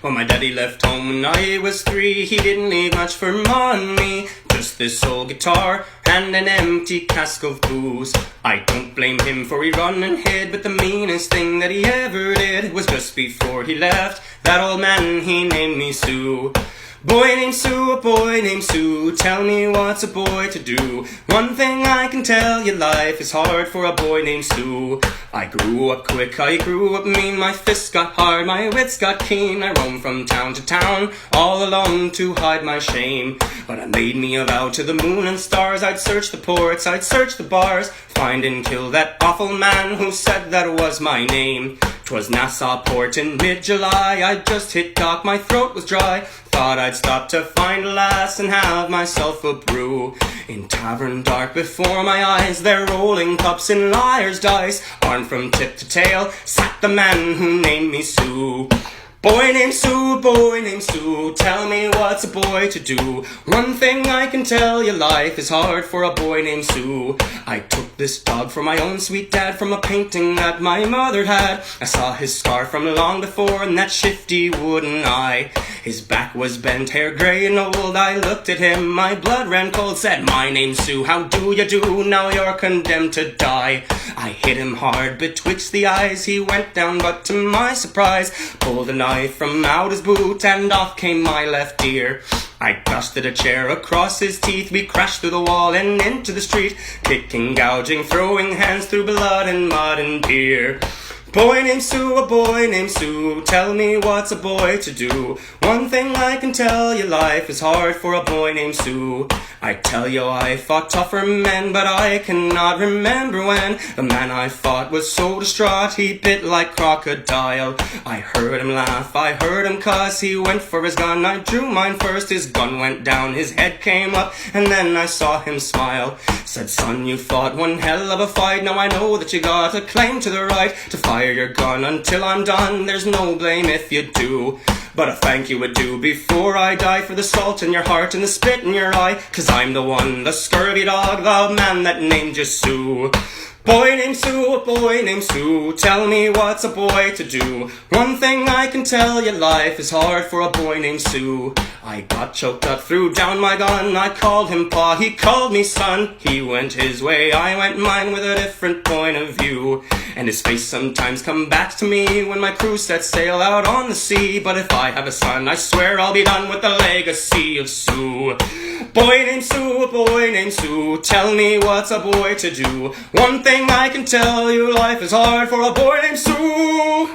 Well, my daddy left home when I was 3. He didn't leave much for money, just this old guitar and an empty cask of booze. I don't blame him for he run and hid, but the meanest thing that he ever did was just before he left, that old man, he named me Sue. Boy named Sue, a boy named Sue, tell me what's a boy to do? One thing I can tell you, life is hard for a boy named Sue. I grew up quick, I grew up mean, my fists got hard, my wits got keen. I roamed from town to town, all alone to hide my shame. But I made me a vow to the moon and stars, I'd search the ports, I'd search the bars, find and kill that awful man who said that was my name. 'Twas Nassau Port in mid-July, I'd just hit dock, my throat was dry. Thought I'd stop to find a lass and have myself a brew. In tavern dark before my eyes, they're rolling cups in liar's dice. Armed from tip to tail, sat the man who named me Sue. Boy named Sue, boy named Sue, tell me what's a boy to do? One thing I can tell you, life is hard for a boy named Sue. I took this dog for my own sweet dad from a painting that my mother had. I saw his scar from long before and that shifty wooden eye. His back was bent, hair grey and old. I looked at him, my blood ran cold, said, my name's Sue, how do you do? Now you're condemned to die. I hit him hard betwixt the eyes, he went down, but to my surprise, pulled a knife from out his boot and off came my left ear. I dusted a chair across his teeth, we crashed through the wall and into the street, kicking, gouging, throwing hands through blood and mud and beer. Boy named Sue, a boy named Sue, tell me what's a boy to do? One thing I can tell you, life is hard for a boy named Sue. I tell you I fought tougher men, but I cannot remember when. The man I fought was so distraught, he bit like crocodile. I heard him laugh, I heard him cuss, he went for his gun, I drew mine first. His gun went down, his head came up, and then I saw him smile. Said, son, you fought one hell of a fight, now I know that you got a claim to the right to fire your gun until I'm done, there's no blame if you do. But a thank you would do before I die for the salt in your heart and the spit in your eye, 'cause I'm the one, the scurvy dog, the man that named you Sue. Boy named Sue, a boy named Sue, tell me what's a boy to do? One thing I can tell you, life is hard for a boy named Sue. I got choked up, threw down my gun, I called him pa, he called me son. He went his way, I went mine with a different point of view. And his face sometimes come back to me when my crew sets sail out on the sea. But if I have a son, I swear I'll be done with the legacy of Sue. Boy named Sue, a boy named Sue, tell me what's a boy to do? One thing I can tell you, life is hard for a boy named Sue.